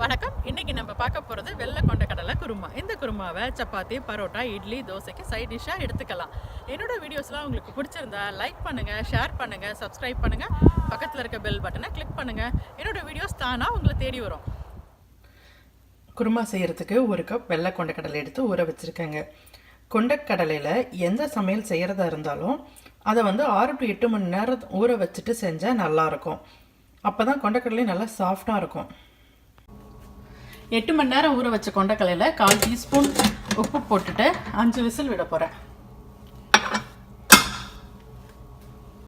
வணக்கம். இன்னைக்கு நம்ம பார்க்க போகிறது வெள்ளை கொண்ட கடலை குருமா. இந்த குருமாவை சப்பாத்தி, பரோட்டா, இட்லி, தோசைக்கு சைட் டிஷ்ஷாக எடுத்துக்கலாம். என்னோட வீடியோஸ்லாம் உங்களுக்கு பிடிச்சிருந்தா லைக் பண்ணுங்கள், ஷேர் பண்ணுங்கள், சப்ஸ்கிரைப் பண்ணுங்கள், பக்கத்தில் இருக்க பெல் பட்டனை கிளிக் பண்ணுங்கள். என்னோட வீடியோஸ் தானாக உங்களை தேடி வரும். குருமா செய்கிறதுக்கு 1 கப் வெள்ளை கொண்டக்கடலை எடுத்து ஊற வச்சுருக்கேங்க. கொண்டக்கடலையில் எந்த சமையல் செய்கிறதா இருந்தாலும் அதை 6 to 8 மணி நேரம் ஊற வச்சுட்டு செஞ்சால் நல்லாயிருக்கும். அப்போ தான் கொண்டக்கடலை நல்லா சாஃப்டாக இருக்கும். 8 மணி நேரம் ஊற வச்ச கொண்டக்கடலையில் 1/4 டீஸ்பூன் உப்பு போட்டுட்டு 5 விசில் விட போகிறேன்.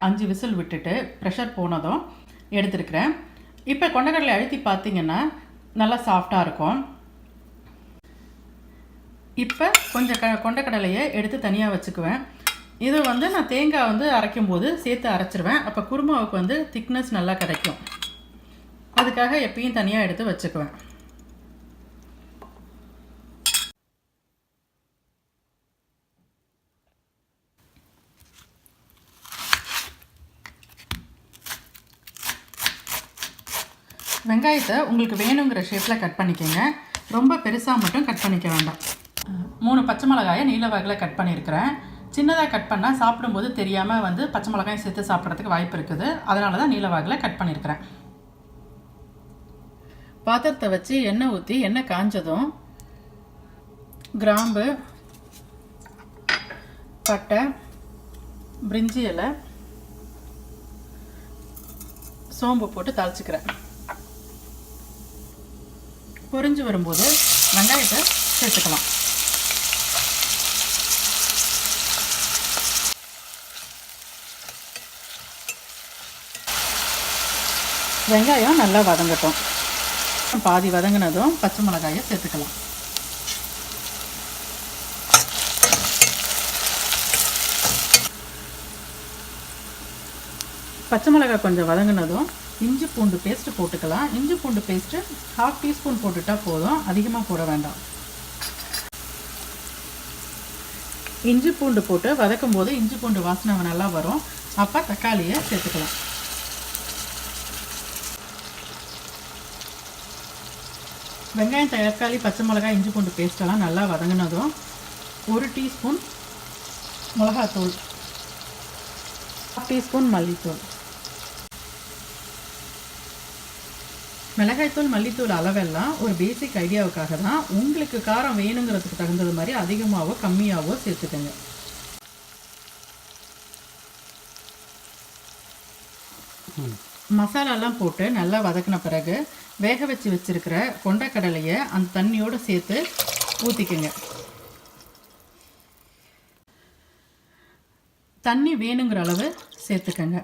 5 விசில் விட்டுட்டு ப்ரெஷர் போனதும் எடுத்துருக்கிறேன். இப்போ கொண்டக்கடலை அழுத்தி பார்த்தீங்கன்னா நல்லா சாஃப்டாக இருக்கும். இப்போ கொஞ்சம் கொண்டக்கடலையை எடுத்து தனியாக வச்சுக்குவேன். இது நான் தேங்காய் அரைக்கும் போது சேர்த்து அரைச்சிருவேன். அப்போ குருமாவுக்கு திக்னஸ் நல்லா கிடைக்கும். அதுக்காக எப்பயும் தனியாக எடுத்து வச்சுக்குவேன். வெங்காயத்தை உங்களுக்கு வேணுங்கிற ஷேப்பில் கட் பண்ணிக்கோங்க. ரொம்ப பெருசாக மட்டும் கட் பண்ணிக்க வேண்டாம். 3 பச்சை மிளகாயை நீல வாக்கில் கட் பண்ணியிருக்கிறேன். சின்னதாக கட் பண்ணால் சாப்பிடும்போது தெரியாமல் பச்சை மிளகாயும் சேர்த்து சாப்பிட்றதுக்கு வாய்ப்பு இருக்குது. அதனால தான் நீல வாக்கில் கட் பண்ணியிருக்கிறேன். பாத்திரத்தை வச்சு எண்ணெய் ஊற்றி எண்ணெய் காஞ்சதும் கிராம்பு, பட்டை, பிரிஞ்சி இலை, சோம்பு போட்டு தாளிச்சுக்கிறேன். பொரிஞ்சு வரும்போது வெங்காயத்தை சேர்த்துக்கலாம். வெங்காயம் நல்லா வதங்கட்டும். பாதி வதங்கினதும் பச்சை மிளகாயை சேர்த்துக்கலாம். பச்சை மிளகாய் கொஞ்சம் வதங்கினதும் இஞ்சி பூண்டு பேஸ்ட்டு போட்டுக்கலாம். இஞ்சி பூண்டு பேஸ்ட்டு 1/2 டீஸ்பூன் போட்டுட்டா போதும், அதிகமாக போட வேண்டாம். இஞ்சி பூண்டு போட்டு வதக்கும் போது இஞ்சி பூண்டு வாசனை நல்லா வரும். அப்போ தக்காளியை சேர்த்துக்கலாம். வெங்காயம், தக்காளி, பச்சை மிளகாய், இஞ்சி பூண்டு பேஸ்ட்டெல்லாம் நல்லா வதங்கினதும் 1 டீஸ்பூன் மிளகாத்தூள், 1/2 டீஸ்பூன் மல்லித்தூள். மிளகாய்த்தூள், மல்லித்தூள் அளவெல்லாம் ஒரு பேசிக் ஐடியாவுக்காக தான். உங்களுக்கு காரம் வேணுங்கிறதுக்கு தகுந்தது மாதிரி அதிகமாகவோ கம்மியாகவோ சேர்த்துக்கோங்க. மசாலாலாம் போட்டு நல்லா வதக்கின பிறகு வேக வச்சு வச்சுருக்கிற கொண்டக்கடலையை அந்த தண்ணியோடு சேர்த்து ஊற்றிக்கோங்க. தண்ணி வேணுங்கிற அளவு சேர்த்துக்கோங்க.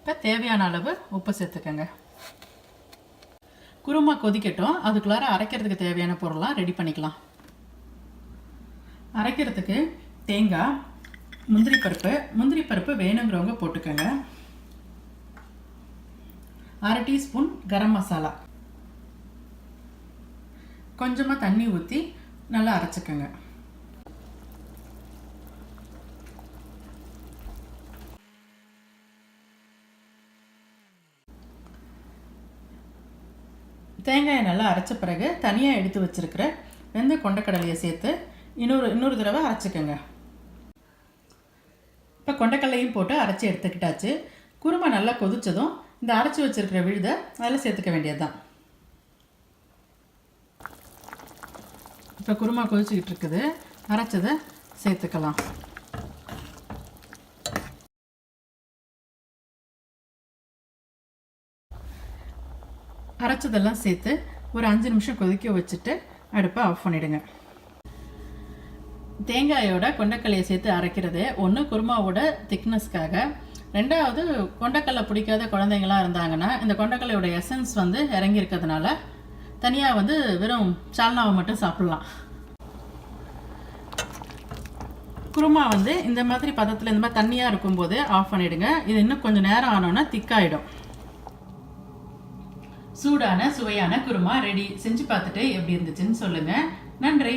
இப்போ தேவையான அளவு உப்பு சேர்த்துக்கோங்க. குருமா கொதிக்கட்டும். அதுக்குள்ளார அரைக்கிறதுக்கு தேவையான பொருளாக ரெடி பண்ணிக்கலாம். அரைக்கிறதுக்கு தேங்காய், முந்திரி பருப்பு வேணுங்கிறவங்க போட்டுக்கோங்க. 1/2 டீஸ்பூன் கரம் மசாலா, கொஞ்சமாக தண்ணி ஊற்றி நல்லா அரைச்சிக்கோங்க. தேங்காயை நல்லா அரைச்ச பிறகு தனியாக எடுத்து வச்சுருக்கிற வெந்த கொண்டக்கடலையை சேர்த்து இன்னொரு தடவை அரைச்சிக்கோங்க. இப்போ கொண்டக்கடலையும் போட்டு அரைச்சி எடுத்துக்கிட்டாச்சு. குருமா நல்லா கொதித்ததும் இந்த அரைச்சி வச்சுருக்கிற விழுதை அதில் சேர்த்துக்க வேண்டியது தான். இப்போ குருமா கொதிச்சுக்கிட்டு இருக்குது. அரைச்சதை சேர்த்துக்கலாம். அரைச்சதெல்லாம் சேர்த்து ஒரு 5 நிமிஷம் கொதிக்க வச்சுட்டு அடுப்பை ஆஃப் பண்ணிவிடுங்க. தேங்காயோட கொண்டக்கடலையை சேர்த்து அரைக்கிறது ஒன்று குருமாவோட திக்னஸ்க்காக, 2வது கொண்டக்கடலை பிடிக்காத குழந்தைங்களாம் இருந்தாங்கன்னா இந்த கொண்டக்கடலையோட எசன்ஸ் இறங்கி இருக்கிறதுனால தனியாக வெறும் சால்னாவை மட்டும் சாப்பிட்லாம். குருமா இந்த மாதிரி பதத்தில் இந்த மாதிரி தண்ணியாக இருக்கும்போது ஆஃப் பண்ணிவிடுங்க. இது இன்னும் கொஞ்சம் நேரம் ஆனோன்னா திக்காயிடும். சூடான சுவையான குருமா ரெடி. செஞ்சு பார்த்துட்டு எப்படி இருந்துச்சுன்னு சொல்லுங்கள். நன்றி.